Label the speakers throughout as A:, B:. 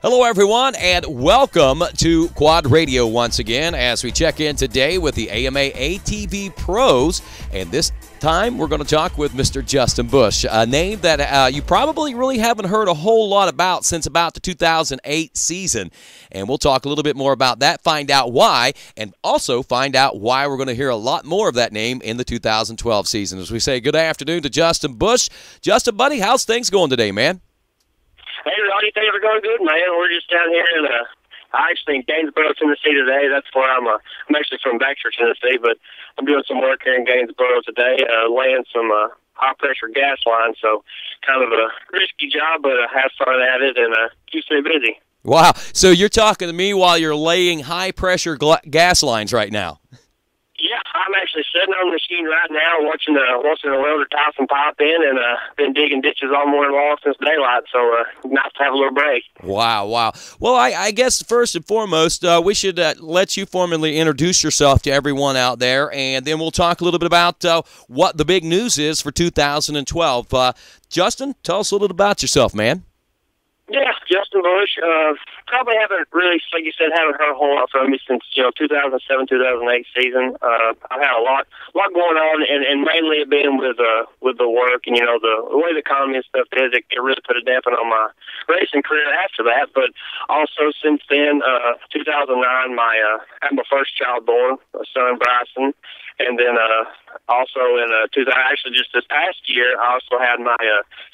A: Hello, everyone, and welcome to Quad Radio once again as we check in today with the AMA ATV Pros. And this time, we're going to talk with Mr. Justin Bush, a name that you probably really haven't heard a whole lot about since about the 2008 season. And we'll talk a little bit more about that, find out why, and also find out why we're going to hear a lot more of that name in the 2012 season. As we say good afternoon to Justin Bush. Justin, buddy, how's things going today, man?
B: Hey, Roddy, things are going good, man. We're just down here in, actually in Gainesboro, Tennessee today. That's where I'm actually from Baxter, Tennessee, but I'm doing some work here in Gainesboro today, laying some high-pressure gas lines. So kind of a risky job, but I have fun at it and keeps me busy.
A: Wow. So you're talking to me while you're laying high-pressure gas lines right now?
B: Yeah, I'm actually sitting on the machine right now watching the welder tie some pipe in and been digging ditches all morning long since daylight, so nice to have a little break.
A: Wow. Well, I guess first and foremost, we should let you formally introduce yourself to everyone out there, and then we'll talk a little bit about what the big news is for 2012. Justin, tell us a little bit about yourself, man.
B: Yeah, Justin Bush. Probably haven't really, like you said, haven't heard a whole lot from me since 2007, 2008 season. I've had a lot going on, and mainly it being with the work and the way the economy and stuff is. It really put a dampen on my racing career after that. But also since then, 2009, I had my first child born, my son Bryson. And then also in actually just this past year, I also had my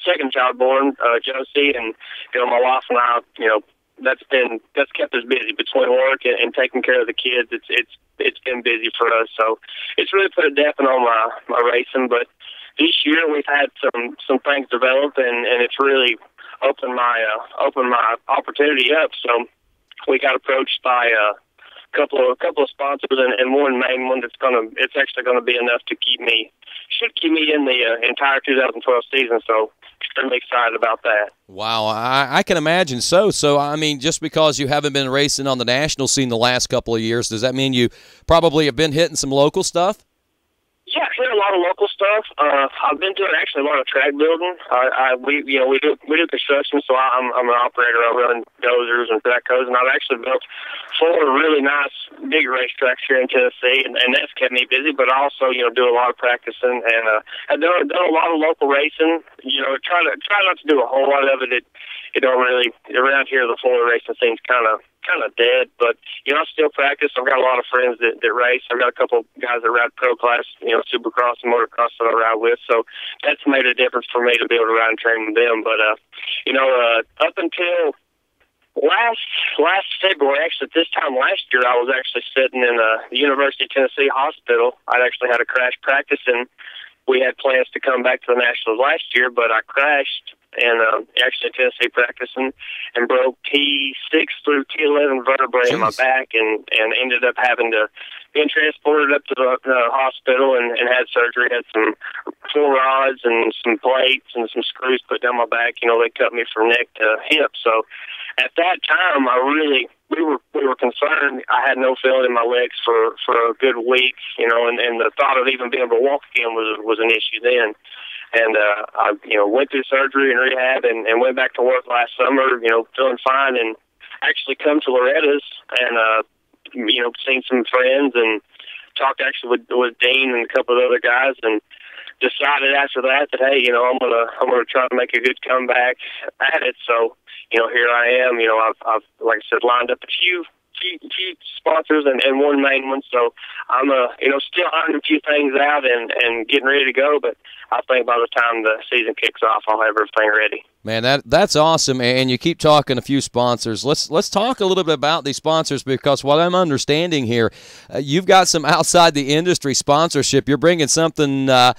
B: second child born, Josie, and my wife and I, that's kept us busy between work and taking care of the kids. It's been busy for us, so it's really put a dampen on my racing. But this year we've had some things develop, and it's really opened my opportunity up. So we got approached by couple of sponsors and one main one it's actually gonna be enough to should keep me in the entire 2012 season. So extremely excited about that.
A: Wow, I can imagine so. So I mean, just because you haven't been racing on the national scene the last couple of years, does that mean you probably have been hitting some local stuff?
B: Yeah, I hit a lot of local stuff. I've been doing actually a lot of track building. We do construction, so I'm an operator. I run dozers and backhoes, and I've actually built 4 really nice big racetracks here in Tennessee, and that's kept me busy. But I also do a lot of practicing, and I've done a lot of local racing. Try not to do a whole lot of it. It don't really around here. The Florida racing scene's kind of dead, but I still practice. I've got a lot of friends that race. I've got a couple guys that ride pro class, Supercross and motocross that I ride with. So that's made a difference for me to be able to ride and train with them. But up until last February, actually this time last year, I was actually sitting in the University of Tennessee hospital. I'd actually had a crash practice, and we had plans to come back to the Nationals last year, but I crashed and actually Tennessee practicing and broke T6 through T11 vertebrae in my back and ended up having to being transported up to the hospital and had surgery. Had some 4 rods and some plates and some screws put down my back. They cut me from neck to hip. So at that time, we were concerned. I had no feeling in my legs for a good week, and the thought of even being able to walk again was an issue then. And I went through surgery and rehab and went back to work last summer, feeling fine, and actually come to Loretta's and seen some friends and talked actually with Dean and a couple of other guys, and decided after that hey, I'm gonna try to make a good comeback at it. So here I am. I've like I said, lined up a few sponsors and one main one. So I'm still ironing a few things out and getting ready to go. But I think by the time the season kicks off, I'll have everything ready.
A: Man, that's awesome, and you keep talking a few sponsors. Let's talk a little bit about these sponsors, because what I'm understanding here, you've got some outside the industry sponsorship. You're bringing something a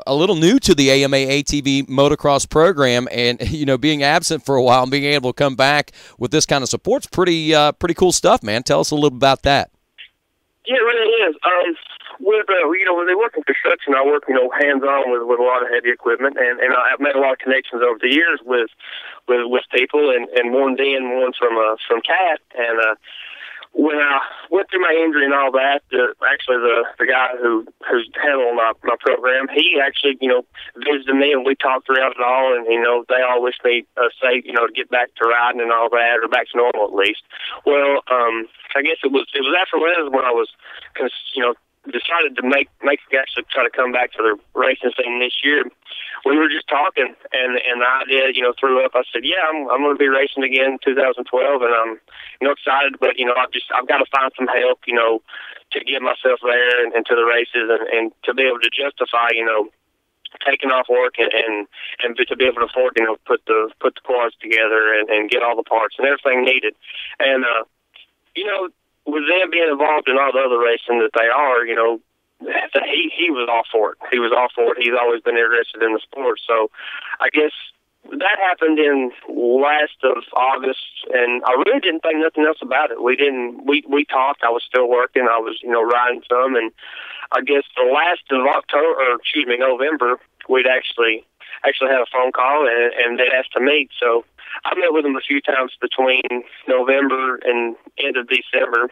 A: little new to the AMA ATV Motocross program, and being absent for a while and being able to come back with this kind of support's pretty cool stuff, man. Tell us a little about that.
B: Yeah, it really is. With when they work in construction, I work hands-on with a lot of heavy equipment, and I've made a lot of connections over the years with people, and one Dean, one from Cat, and when I went through my injury and all that, actually the guy who's handling my program, he actually, visited me and we talked throughout it all, and, they all wished me safe, to get back to riding and all that, or back to normal at least. Well, I guess it was after when I was, decided to make actually try to come back to the racing scene this year. We were just talking, and the idea, threw up. I said, yeah, I'm going to be racing again in 2012, and I'm, excited, but, I've got to find some help, to get myself there and to the races and to be able to justify, taking off work and to be able to afford, put the quads together and get all the parts and everything needed. And, with them being involved in all the other racing that they are, he was all for it. He was all for it. He's always been interested in the sport. So I guess that happened in last of August, and I really didn't think nothing else about it. We talked. I was still working. I was, riding some, and I guess the last of November, we'd actually had a phone call, and they asked to meet. So I met with them a few times between November and end of December,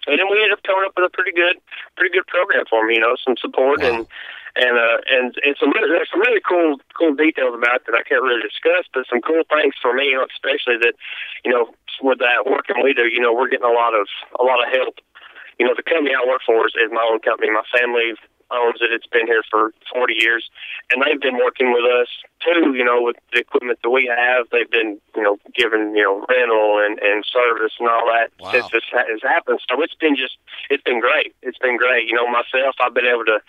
B: and then we ended up coming up with a pretty good program for me. Some support. Wow. And there's some really cool details about it that I can't really discuss, but some cool things for me, especially that, with that working we do, we're getting a lot of help. The company I work for is my own company. My family owns it. It's been here for 40 years, and they've been working with us too, with the equipment that we have. They've been, giving, rental and service and all that. Wow. Since this has happened. So it's been great. It's been great. Myself, I've been able to,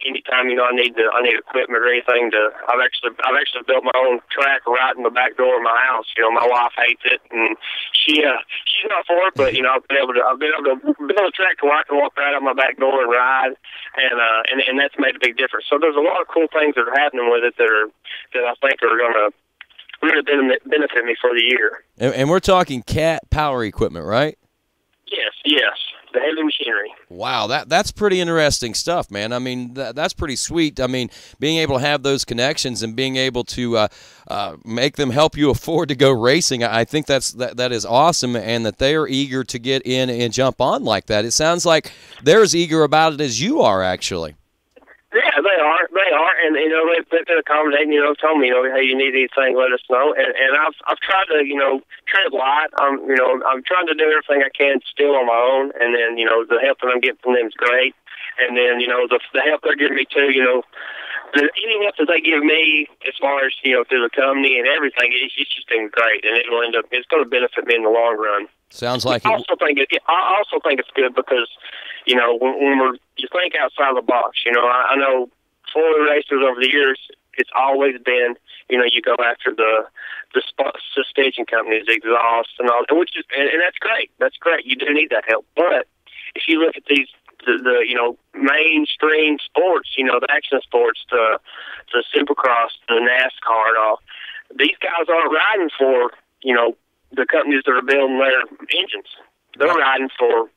B: anytime, I need equipment or anything I've actually built my own track right in the back door of my house. My wife hates it, and she's not for it, but, I've been able to build a track where I can walk right out my back door and ride. And that's made a big difference. So there's a lot of cool things that are happening with it that I think are going to really benefit me for the year.
A: And we're talking Cat power equipment, right?
B: Yes, the heavy machinery.
A: Wow, that's pretty interesting stuff, man. I mean, that's pretty sweet. I mean, being able to have those connections and being able to make them help you afford to go racing, I think that is awesome, and that they are eager to get in and jump on like that. It sounds like they're as eager about it as you are, actually.
B: Yeah, they are, and they've been accommodating. Told me, hey, you need anything, let us know. And I've tried to, tread light. I'm trying to do everything I can still on my own, and then the help that I'm getting from them is great. And then the help they're giving me too, any help that they give me as far as through the company and everything, it's just been great, and it's going to benefit me in the long run.
A: Sounds like
B: I also think it's good because when you think outside the box. I know Florida racers over the years, it's always been you go after the staging companies, exhaust and all, which is and that's great. That's great. You do need that help, but if you look at the mainstream sports, the action sports, the Supercross, the NASCAR, and all, these guys aren't riding for the companies that are building their engines. They're riding for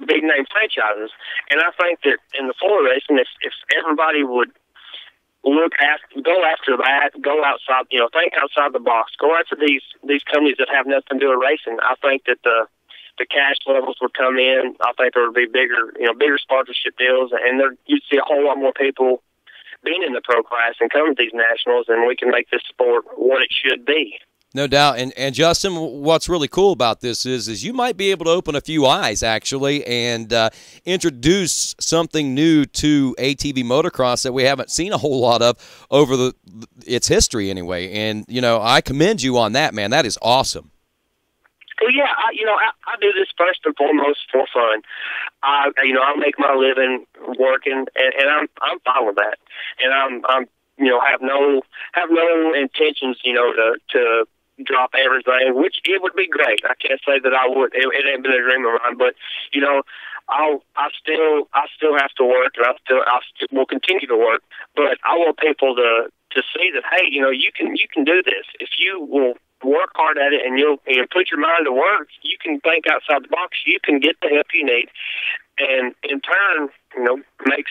B: big name franchises. And I think that in the Florida racing, if everybody would go after that, go outside, think outside the box, go after these companies that have nothing to do with racing, I think that the cash levels would come in. I think there would be bigger sponsorship deals, and you'd see a whole lot more people being in the pro class and coming to these nationals, and we can make this sport what it should be.
A: No doubt. And Justin, what's really cool about this is you might be able to open a few eyes, actually, and introduce something new to ATV Motocross that we haven't seen a whole lot of over its history anyway. And, I commend you on that, man. That is awesome.
B: Well, yeah, I do this first and foremost for fun. I make my living working, and I'm fine with that. And I'm have no intentions, to drop everything, which it would be great. I can't say that I would. It ain't been a dream of mine, but I still have to work, and I still will continue to work. But I want people to see that, hey, you can do this if you will work hard at it, and you'll put your mind to work. You can think outside the box. You can get the help you need, and in turn, do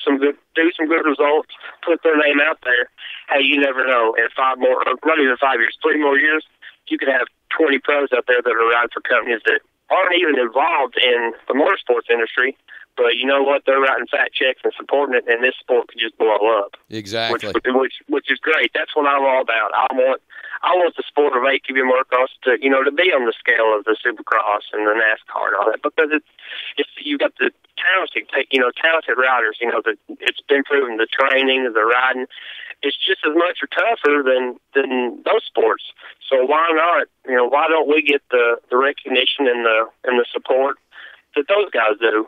B: some good results, put their name out there. Hey, you never know. In 3 more years, you could have 20 pros out there that are riding for companies that aren't even involved in the motorsports industry, but you know what? They're writing fat checks and supporting it, and this sport could just blow up.
A: Exactly.
B: Which is great. That's what I'm all about. I want the sport of ATV Motocross to, you know, to be on the scale of the Supercross and the NASCAR and all that, because it's you got the talented riders. You know, it's been proven, the training, the riding, it's just as much or tougher than those sports. So why not? You know, why don't we get the recognition and the support that those guys do?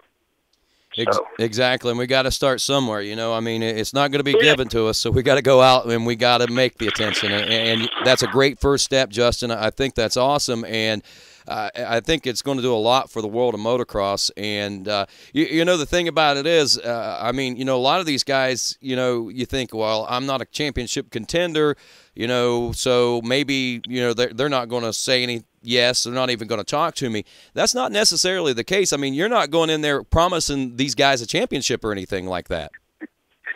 B: So.
A: Exactly, and we got to start somewhere. You know, I mean, it's not going to be given to us, so we got to go out and we got to make the attention. And that's a great first step, Justin. I think that's awesome, and I think it's going to do a lot for the world of motocross. And you know, the thing about it is, I mean, you know, a lot of these guys, you know, you think, well, I'm not a championship contender, you know, so maybe, you know, they're not going to say anything. Yes, they're not even going to talk to me. That's not necessarily the case. I mean, you're not going in there promising these guys a championship or anything like that.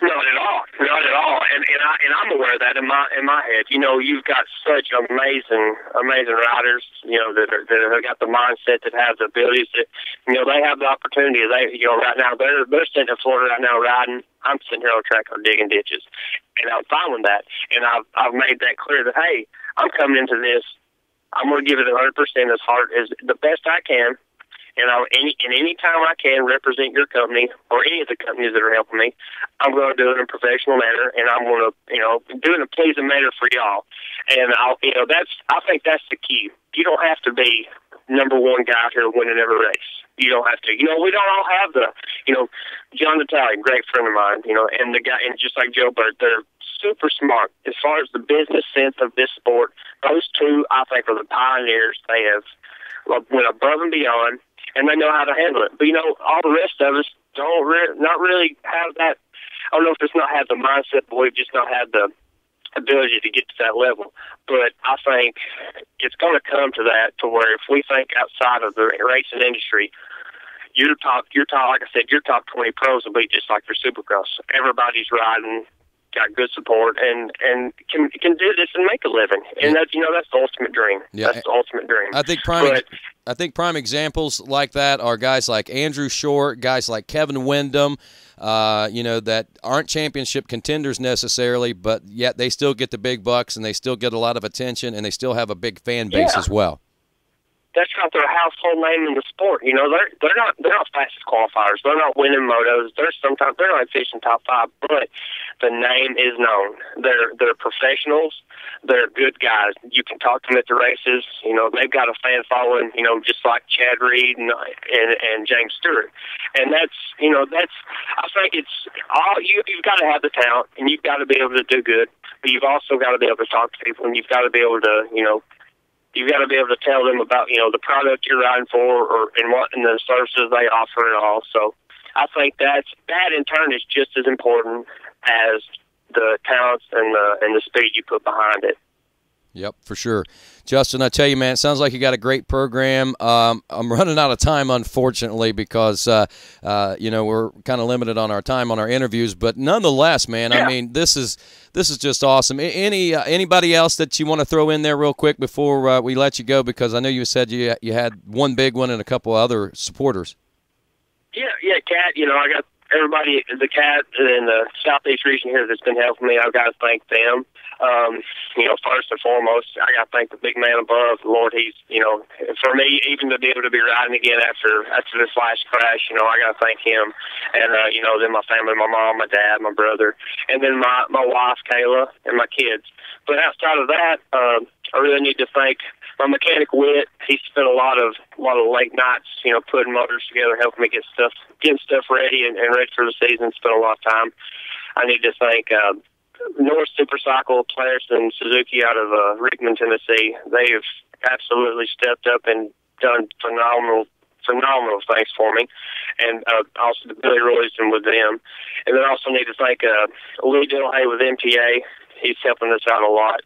B: Not at all. Not at all. And I'm aware of that in my head. You know, you've got such amazing riders, you know, that have got the mindset, that have the abilities, that, you know, they have the opportunity. They, you know, right now they're sitting in Florida right now riding. I'm sitting here on the track or digging ditches, and I'm fine with that. And I've made that clear that, hey, I'm coming into this. I'm going to give it 100% as hard as the best I can, and any time I can represent your company or any of the companies that are helping me. I'm going to do it in a professional manner, and I'm going to, you know, do it in a pleasing manner for y'all. And I think that's the key. You don't have to be number one guy here winning every race. You don't have to. You know, we don't all have the, you know, John Natale, great friend of mine, you know, and the guy, and just like Joe Bird, they're super smart as far as the business sense of this sport. Those two, I think, are the pioneers. They have went above and beyond, and they know how to handle it. But, you know, all the rest of us not really have that. I don't know if it's not have the mindset, but we've just not had the ability to get to that level. But I think it's going to come to that, to where if we think outside of the racing industry, your top, like I said, your top 20 pros will be just like your Supercross. Everybody's riding, got good support, and can do this and make a living. And that's, you know, that's the ultimate dream. Yeah. That's the ultimate dream.
A: I think prime examples like that are guys like Andrew Short, guys like Kevin Windham, you know, that aren't championship contenders necessarily, but yet they still get the big bucks and they still get a lot of attention and they still have a big fan base as well.
B: That's not their household name in the sport. You know, they're not fastest qualifiers. They're not winning motos. They're not fishing top five, but the name is known. They're professionals. They're good guys. You can talk to them at the races. You know, they've got a fan following, you know, just like Chad Reed and James Stewart. And I think it's all, you've got to have the talent, and you've got to be able to do good, but you've also got to be able to talk to people, and you've got to be able to, you know, you've got to be able to tell them about, you know, the product you're riding for, and the services they offer and all. So I think that in turn is just as important as the talents and the speed you put behind it.
A: Yep, for sure. Justin, I tell you, man, it sounds like you got a great program. I'm running out of time, unfortunately, because, you know, we're kind of limited on our time on our interviews. But nonetheless, man, yeah. I mean, this is just awesome. Anybody else that you want to throw in there real quick before we let you go? Because I know you said you had one big one and a couple other supporters.
B: Yeah, Cat. You know, I got everybody, the Cat in the Southeast region here that's been helping me. I've got to thank them. You know, first and foremost, I got to thank the big man above. Lord, he's, you know, for me, even to be able to be riding again after this last crash, you know, I got to thank him. And, you know, then my family, my mom, my dad, my brother, and then my wife, Kayla, and my kids. But outside of that, I really need to thank my mechanic, Whit. He spent a lot of late nights, you know, putting motors together, helping me getting stuff ready and ready for the season. Spent a lot of time. I need to thank North Supercycle, Clarence and Suzuki out of Rickman, Tennessee. They have absolutely stepped up and done phenomenal things for me. And also the Billy Royston with them. And then I also need to thank Lee Dillhay with MTA. He's helping us out a lot.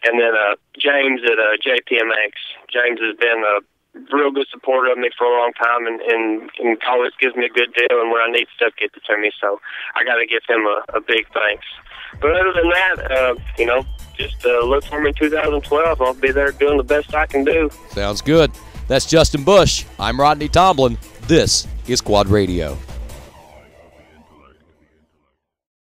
B: And then James at JPMX. James has been a real good supporter of me for a long time, and always gives me a good deal, and when I need stuff, gets it to me. So I got to give him a big thanks. But other than that, you know, just look for me in 2012. I'll be there doing the best I can do.
A: Sounds good. That's Justin Bush. I'm Rodney Tomlin. This is Quad Radio.